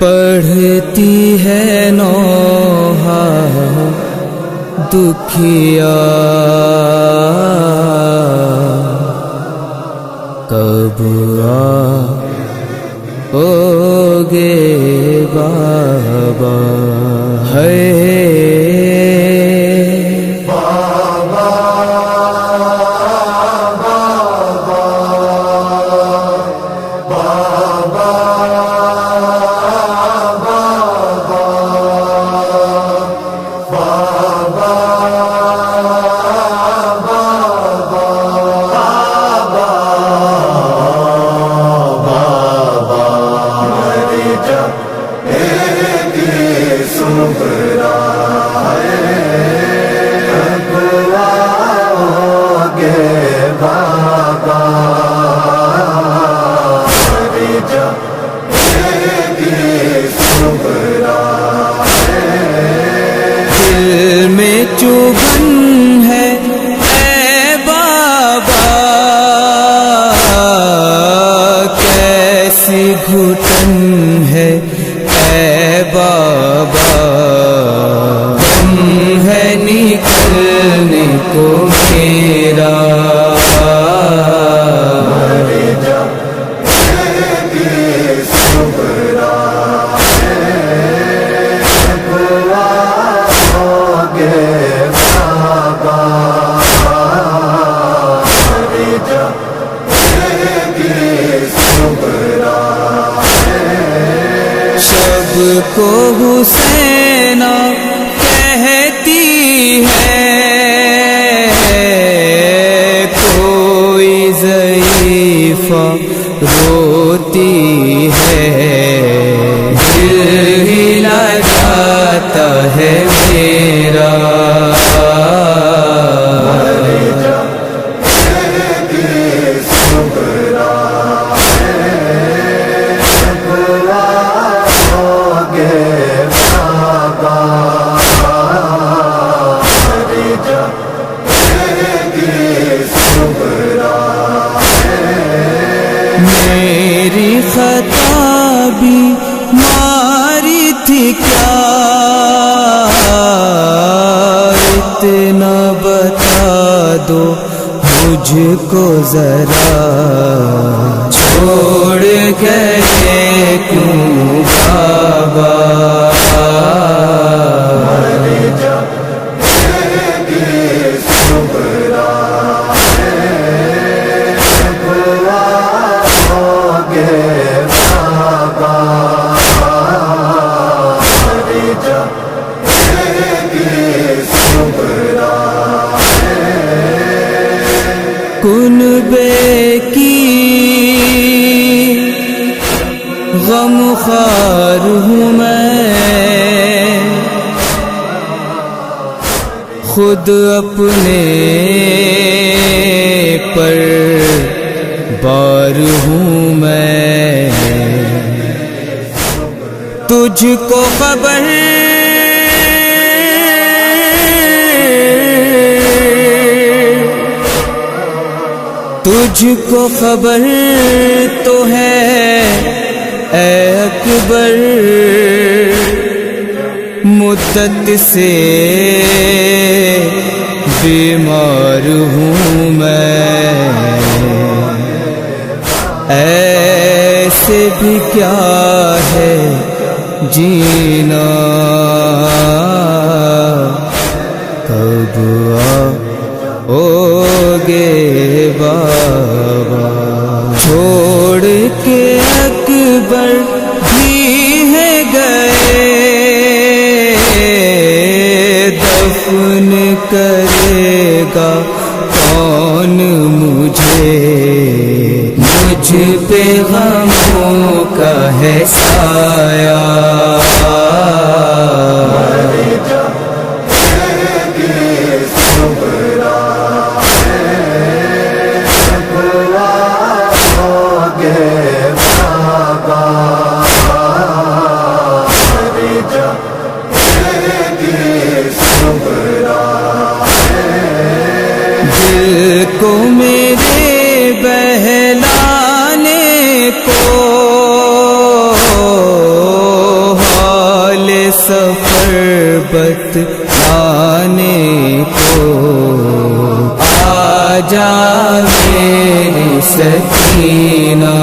پڑھتی ہے نوحہ دکھیا کب آؤگے بابا ہے دل میں چبھن ہے اے بابا کیسی گھٹن ہے اے بابا دم ہے نکلنے کو میرا شب کو حسینہ کہتی ہے کوئی ضعیفہ روتی ہے دل ہلا جاتا ہے میرا میری خطا بھی ماری تھی کیا اتنا بتا دو مجھ کو ذرا چھوڑ گئے کیوں بابا کنبے کی غم خوار ہوں میں خود اپنے پر بار ہوں میں تجھ کو خبر تجھ کو خبر تو ہے اے اکبر مدت سے بیمار ہوں میں ایسے بھی کیا ہے جینا کب آؤگے بابا چھوڑ کے اکبر بھی ہے گئے دفن کرے گا کون مجھے مجھ پہ غموں کا ہے سایہ دل کو میرے بہلانے کو سفر بتلانے کو، آجا میری سکینہ،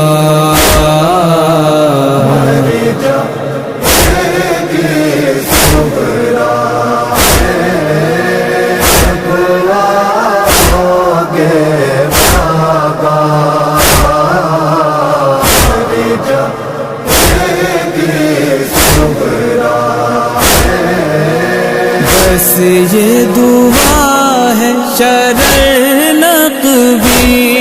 بس یہ دعا ہے شرر نقوی